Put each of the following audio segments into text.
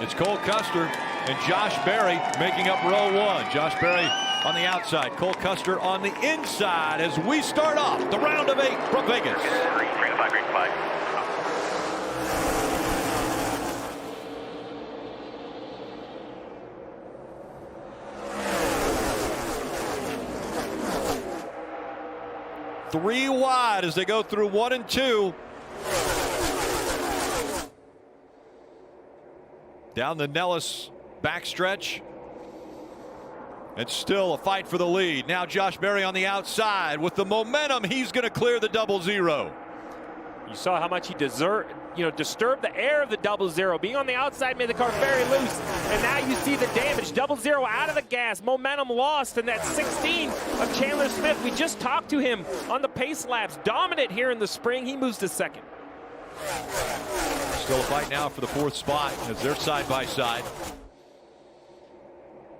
It's Cole Custer and Josh Berry making up row one. Josh Berry on the outside, Cole Custer on the inside as we start off the round of 8 from Vegas. Green flag, green flag. Three wide as they go through 1 and 2. Down the Nellis backstretch. It's still a fight for the lead. Now Josh Berry on the outside with the momentum. He's going to clear the 0-0. You saw how much he disturbed the air of the 0-0. Being on the outside made the car very loose. And now you see the damage. 0-0 out of the gas. Momentum lost. And that 16 of Chandler Smith. We just talked to him on the pace laps. Dominant here in the spring. He moves to second. Still a fight now for the 4th spot as they're side by side.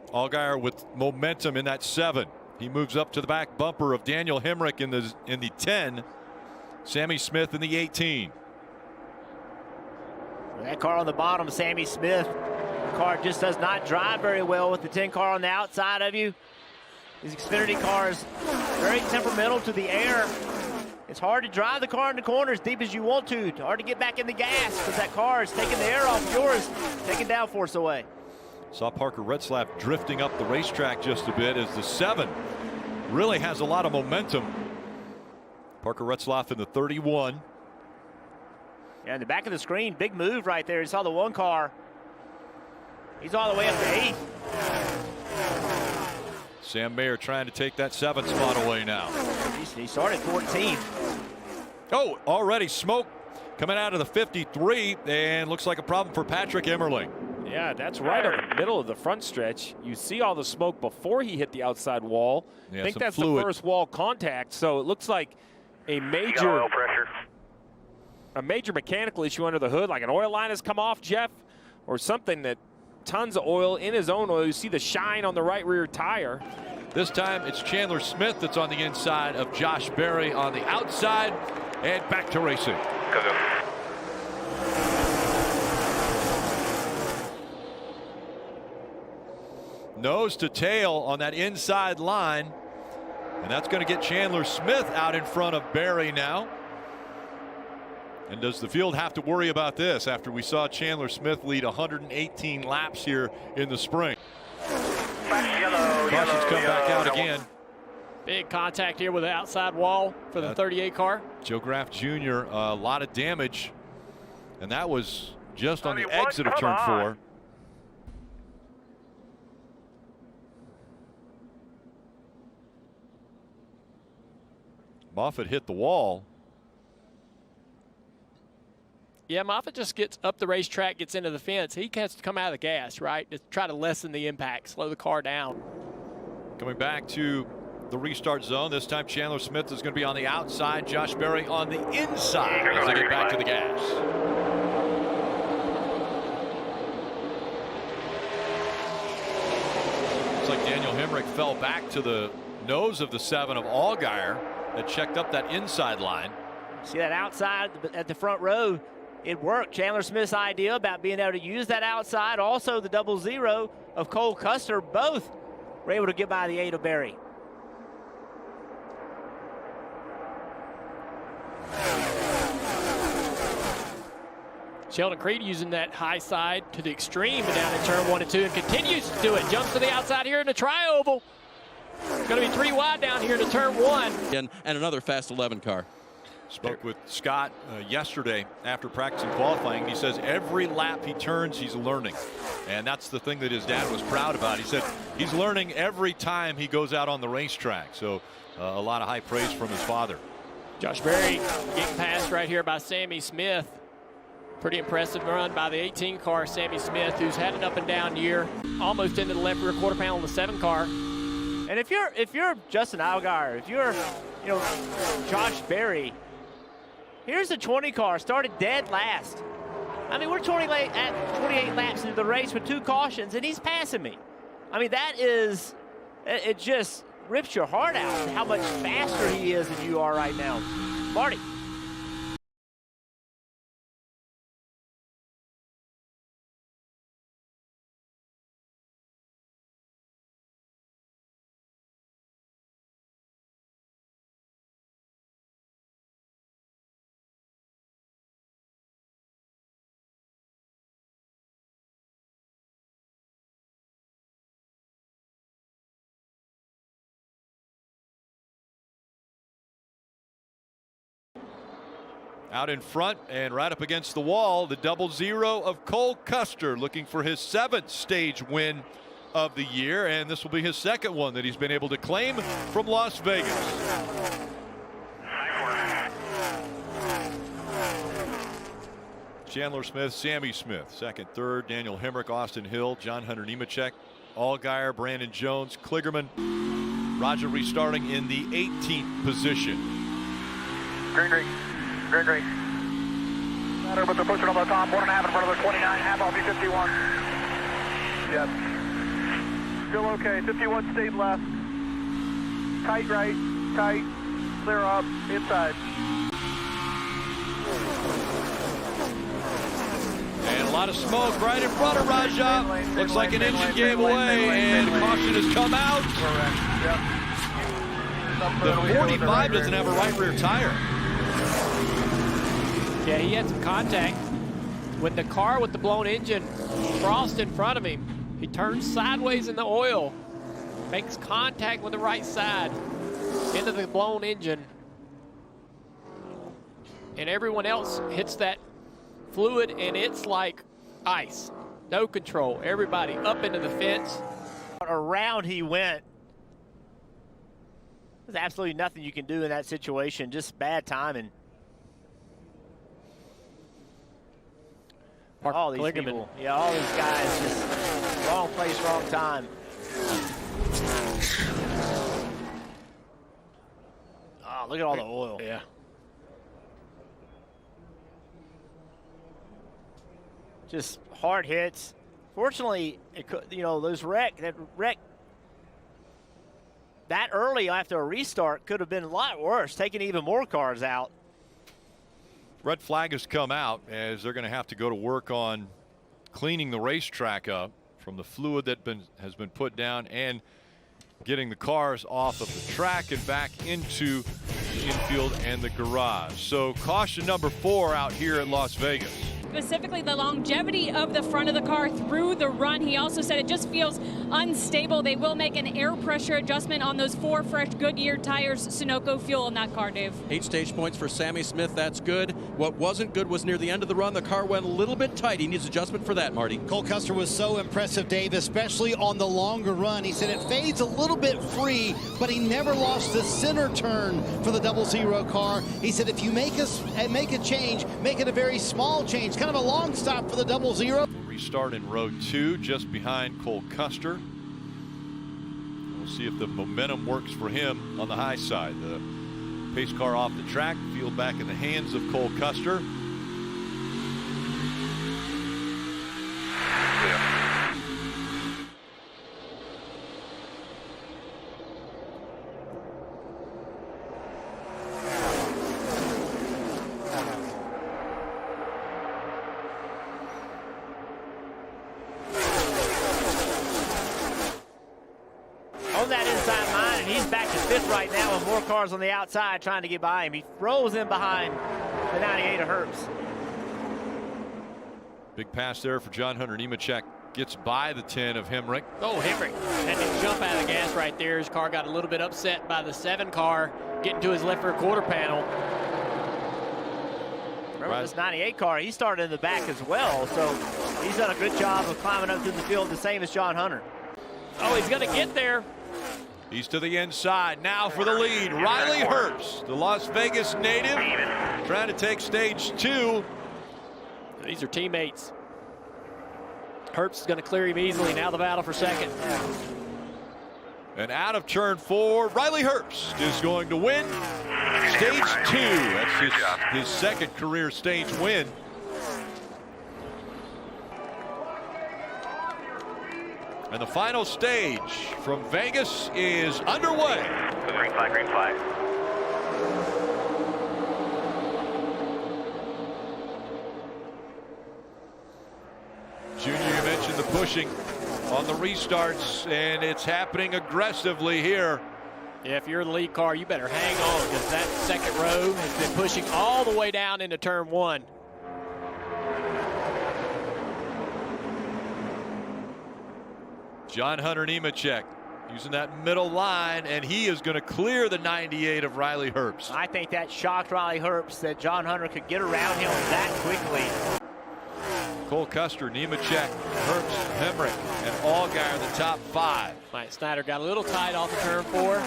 Allgaier with momentum in that 7. He moves up to the back bumper of Daniel Hemrick in the 10. Sammy Smith in the 18. That car on the bottom, Sammy Smith. The car just does not drive very well with the 10 car on the outside of you. These Xfinity cars very temperamental to the air. It's hard to drive the car in the corner as deep as you want to. It's hard to get back in the gas because that car is taking the air off yours, taking downforce away. Saw Parker Retzlaff drifting up the racetrack just a bit as the 7 really has a lot of momentum. Parker Retzlaff in the 31. Yeah, in the back of the screen, big move right there. You saw the 1 car. He's all the way up to 8. Sam Mayer trying to take that 7th spot away now. He started 14th. Oh, already smoke coming out of the 53, and looks like a problem for Patrick Emmerling. Yeah, that's right on the middle of the front stretch. You see all the smoke before he hit the outside wall. Yeah, I think that's fluid. the first wall contact, so it looks like a major mechanical issue under the hood, like an oil line has come off, Jeff, or something that tons of oil in his own oil. You see the shine on the right rear tire. This time it's Chandler Smith that's on the inside of Josh Berry on the outside, and back to racing. Go. Nose to tail on that inside line, and that's going to get Chandler Smith out in front of Berry now. And does the field have to worry about this after we saw Chandler Smith lead 118 laps here in the spring? Cautions come back out again. Big contact here with the outside wall for the 38 car. Joe Graff Jr., a lot of damage, and that was just on the exit of turn 4. Moffitt hit the wall. Yeah, Moffitt just gets up the racetrack, gets into the fence. He has to come out of the gas, right, to try to lessen the impact, slow the car down. Coming back to the restart zone. This time Chandler Smith is going to be on the outside. Josh Berry on the inside as they get back to the gas. Looks like Daniel Hemrick fell back to the nose of the 7 of Allgaier that checked up that inside line. See that outside at the front row? It worked. Chandler Smith's idea about being able to use that outside, also the 0-0 of Cole Custer, both were able to get by the 8 of Berry. Sheldon Creed using that high side to the extreme down in turn 1 and 2 and continues to do it. Jumps to the outside here in the tri-oval. It's going to be 3 wide down here to turn 1. And another fast 11 car. Spoke with Scott yesterday after practicing qualifying. He says every lap he turns, he's learning. And that's the thing that his dad was proud about. He said he's learning every time he goes out on the racetrack. So a lot of high praise from his father. Josh Berry getting passed right here by Sammy Smith. Pretty impressive run by the 18 car, Sammy Smith, who's had an up and down year. Almost into the left rear quarter panel of the 7 car. And if you're Justin Allgaier, if you're Josh Berry, here's the 20 car, started dead last. I mean, we're 28 laps into the race with 2 cautions, and he's passing me. I mean, it just rips your heart out how much faster he is than you are right now. Marty. Out in front and right up against the wall, the 00 of Cole Custer, looking for his 7th stage win of the year, and this will be his 2nd one that he's been able to claim from Las Vegas. Chandler Smith, Sammy Smith, 2nd, 3rd, Daniel Hemrick, Austin Hill, John Hunter Nemechek, Allgaier, Brandon Jones, Kligerman. Roger restarting in the 18th position. Green. Matter, but they're pushing on the top. 1.5 in front of the 29. Half off you 51. Yep. Still okay. 51 stayed left. Tight right. Tight. Clear up. Inside. And a lot of smoke right in front of Raja. Looks like an engine gave away, and caution has come out. The 45 doesn't have a right rear tire. Yeah, he had some contact. When the car with the blown engine crossed in front of him, he turns sideways in the oil, makes contact with the right side into the blown engine, and everyone else hits that fluid, and it's like ice. No control. Everybody up into the fence. Around he went. There's absolutely nothing you can do in that situation. Just bad timing. All these people. Yeah, all these guys just wrong place, wrong time. Oh, look at all the oil. Yeah. Just hard hits. Fortunately, it could, those that wreck that early after a restart could have been a lot worse, taking even more cars out. Red flag has come out as they're going to have to go to work on cleaning the racetrack up from the fluid that has been put down and getting the cars off of the track and back into the infield and the garage. So caution number 4 out here at Las Vegas. Specifically the longevity of the front of the car through the run. He also said it just feels unstable. They will make an air pressure adjustment on those 4 fresh Goodyear tires, Sunoco fuel in that car, Dave. 8 stage points for Sammy Smith. That's good. What wasn't good was near the end of the run. The car went a little bit tight. He needs adjustment for that, Marty. Cole Custer was so impressive, Dave, especially on the longer run. He said it fades a little bit free, but he never lost the center turn for the 00 car. He said if you make a change, make it a very small change. Kind of a long stop for the 00. Restart in row 2 just behind Cole Custer. We'll see if the momentum works for him on the high side. The pace car off the track, field back in the hands of Cole Custer. On that inside line, and he's back to 5th right now with more cars on the outside trying to get by him. He throws in behind the 98 of Herbst. Big pass there for John Hunter Nemechek. Gets by the 10 of Hemrick. Oh, Hemrick had to jump out of the gas right there. His car got a little bit upset by the 7 car getting to his left rear quarter panel. Remember this 98 car, he started in the back as well, so he's done a good job of climbing up through the field, the same as John Hunter. Oh, he's going to get there. He's to the inside now for the lead. Riley Herbst, the Las Vegas native, trying to take stage 2. These are teammates. Herbst is going to clear him easily. Now the battle for 2nd. And out of turn 4, Riley Herbst is going to win stage 2. That's his 2nd career stage win. And the final stage from Vegas is underway. Green flag, green flag. Junior, you mentioned the pushing on the restarts, and it's happening aggressively here. Yeah, if you're the lead car, you better hang on because that 2nd row has been pushing all the way down into turn 1. John Hunter Nemechek using that middle line, and he is going to clear the 98 of Riley Herbst. I think that shocked Riley Herbst that John Hunter could get around him that quickly. Cole Custer, Nemechek, Herbst, Hemrick, and Allgaier the top 5. Mike Snyder got a little tight off of turn 4.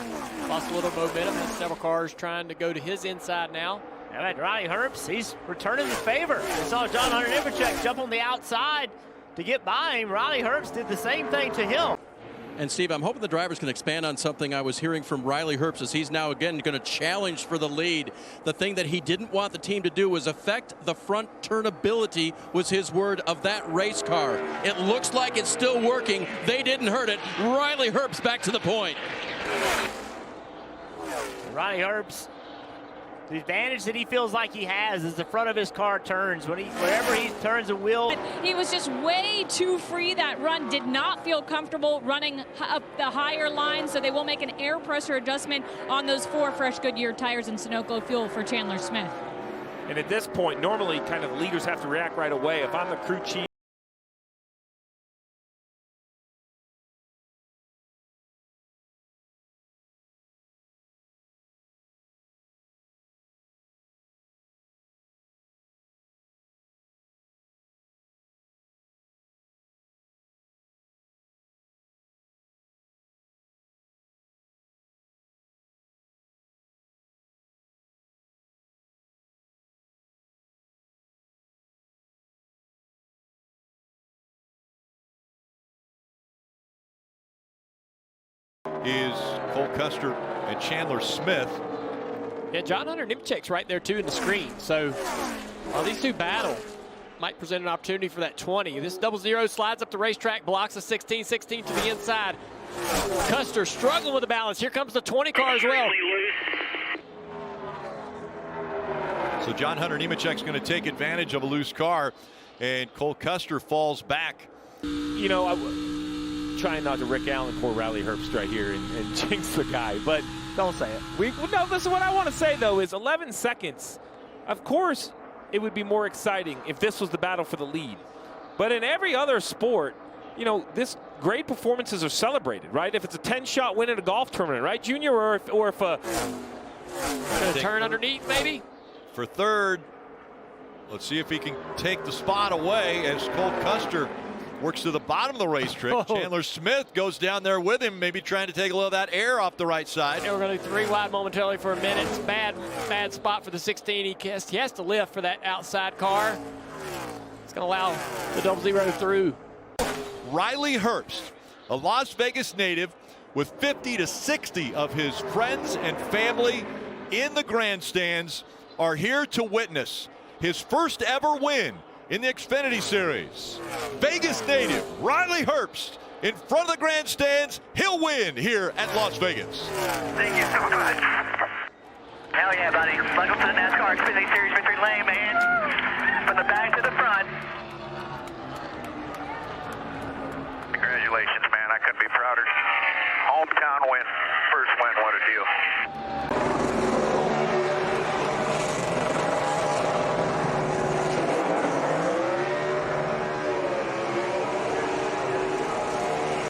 Lost a little momentum. There's several cars trying to go to his inside now. All right, Riley Herbst, he's returning the favor. We saw John Hunter Nemechek jump on the outside to get by him. Riley Herbst did the same thing to him. And Steve, I'm hoping the drivers can expand on something I was hearing from Riley Herbst as he's now again going to challenge for the lead. The thing that he didn't want the team to do was affect the front turnability, was his word, of that race car. It looks like it's still working. They didn't hurt it. Riley Herbst back to the point. Riley Herbst, the advantage that he feels like he has is the front of his car turns. Whenever he turns a wheel. He was just way too free that run. Did not feel comfortable running up the higher line, so they will make an air pressure adjustment on those 4 fresh Goodyear tires and Sunoco fuel for Chandler Smith. And at this point, normally kind of leaders have to react right away. If I'm the crew chief, is Cole Custer and Chandler Smith. Yeah, John Hunter Nemechek's right there too in the screen. So while these two battle, might present an opportunity for that 20. This 00 slides up the racetrack, blocks a 16, 16 to the inside. Custer struggling with the balance. Here comes the 20 car as well. So John Hunter Nemechek's going to take advantage of a loose car, and Cole Custer falls back. you know, I'm trying not to Rick Allen poor Riley Herbst right here and jinx the guy, but Don't say it. no, listen, what I want to say, though, is 11 seconds. Of course, it would be more exciting if this was the battle for the lead. But in every other sport, you know, this great performances are celebrated, right? If it's a 10-shot win in a golf tournament, right, Junior? Or if a Turn underneath, maybe? For third, let's see if he can take the spot away as Cole Custer works to the bottom of the racetrack. Oh. Chandler Smith goes down there with him, maybe trying to take a little of that air off the right side. Yeah, we're going to do 3 wide momentarily for a minute. It's bad spot for the 16. He has to lift for that outside car. It's going to allow the 00 through. Riley Herbst, a Las Vegas native with 50 to 60 of his friends and family in the grandstands, are here to witness his first ever win in the Xfinity Series. Vegas native Riley Herbst in front of the grandstands. He'll win here at Las Vegas. Thank you so much. Hell yeah, buddy. Welcome to the NASCAR Xfinity Series victory lane, man. From the back to the front. Congratulations, man. I couldn't be prouder. Hometown win.